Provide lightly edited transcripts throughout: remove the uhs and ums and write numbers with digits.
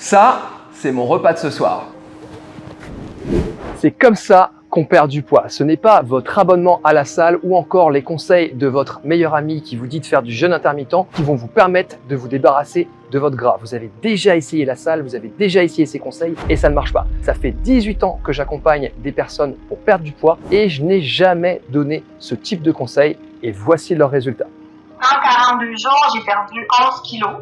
Ça, c'est mon repas de ce soir. C'est comme ça qu'on perd du poids. Ce n'est pas votre abonnement à la salle ou encore les conseils de votre meilleur ami qui vous dit de faire du jeûne intermittent qui vont vous permettre de vous débarrasser de votre gras. Vous avez déjà essayé la salle, vous avez déjà essayé ces conseils et ça ne marche pas. Ça fait 18 ans que j'accompagne des personnes pour perdre du poids et je n'ai jamais donné ce type de conseils et voici leurs résultats. En 42 jours, j'ai perdu 11 kilos.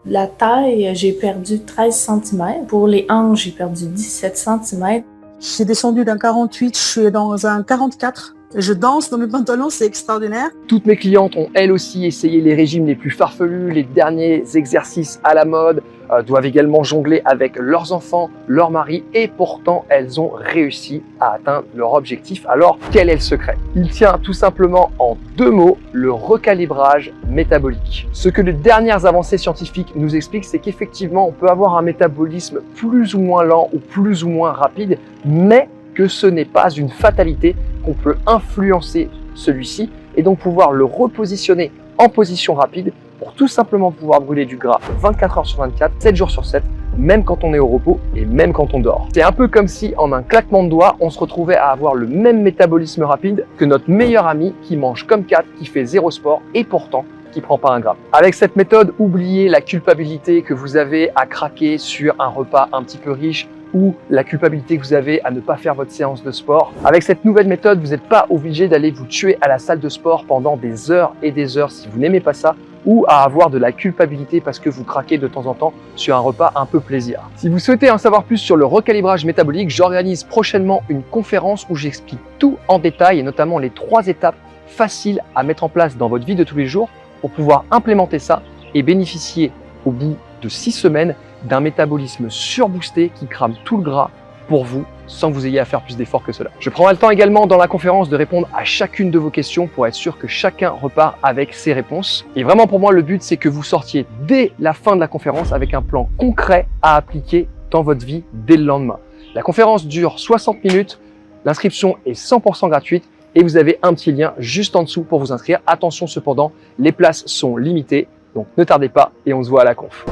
La taille, j'ai perdu 13 cm. Pour les hanches, j'ai perdu 17 cm. J'ai descendu d'un 48, je suis dans un 44. Je danse dans mes pantalons, c'est extraordinaire. Toutes mes clientes ont elles aussi essayé les régimes les plus farfelus, les derniers exercices à la mode, doivent également jongler avec leurs enfants, leur mari et pourtant elles ont réussi à atteindre leur objectif. Alors quel est le secret? Il tient tout simplement en 2 mots, le recalibrage métabolique. Ce que les dernières avancées scientifiques nous expliquent, c'est qu'effectivement on peut avoir un métabolisme plus ou moins lent ou plus ou moins rapide, mais que ce n'est pas une fatalité, qu'on peut influencer celui-ci et donc pouvoir le repositionner en position rapide pour tout simplement pouvoir brûler du gras 24 heures sur 24, 7 jours sur 7, même quand on est au repos et même quand on dort. C'est un peu comme si en un claquement de doigts, on se retrouvait à avoir le même métabolisme rapide que notre meilleur ami qui mange comme 4, qui fait 0 sport et pourtant qui prend pas un gramme. Avec cette méthode, oubliez la culpabilité que vous avez à craquer sur un repas un petit peu riche ou la culpabilité que vous avez à ne pas faire votre séance de sport. Avec cette nouvelle méthode, vous n'êtes pas obligé d'aller vous tuer à la salle de sport pendant des heures et des heures si vous n'aimez pas ça ou à avoir de la culpabilité parce que vous craquez de temps en temps sur un repas un peu plaisir. Si vous souhaitez en savoir plus sur le recalibrage métabolique, j'organise prochainement une conférence où j'explique tout en détail et notamment les 3 étapes faciles à mettre en place dans votre vie de tous les jours pour pouvoir implémenter ça et bénéficier au bout de 6 semaines d'un métabolisme surboosté qui crame tout le gras pour vous sans que vous ayez à faire plus d'efforts que cela. Je prendrai le temps également dans la conférence de répondre à chacune de vos questions pour être sûr que chacun repart avec ses réponses. Et vraiment pour moi, le but, c'est que vous sortiez dès la fin de la conférence avec un plan concret à appliquer dans votre vie dès le lendemain. La conférence dure 60 minutes, l'inscription est 100% gratuite et vous avez un petit lien juste en dessous pour vous inscrire. Attention cependant, les places sont limitées, donc ne tardez pas et on se voit à la conf.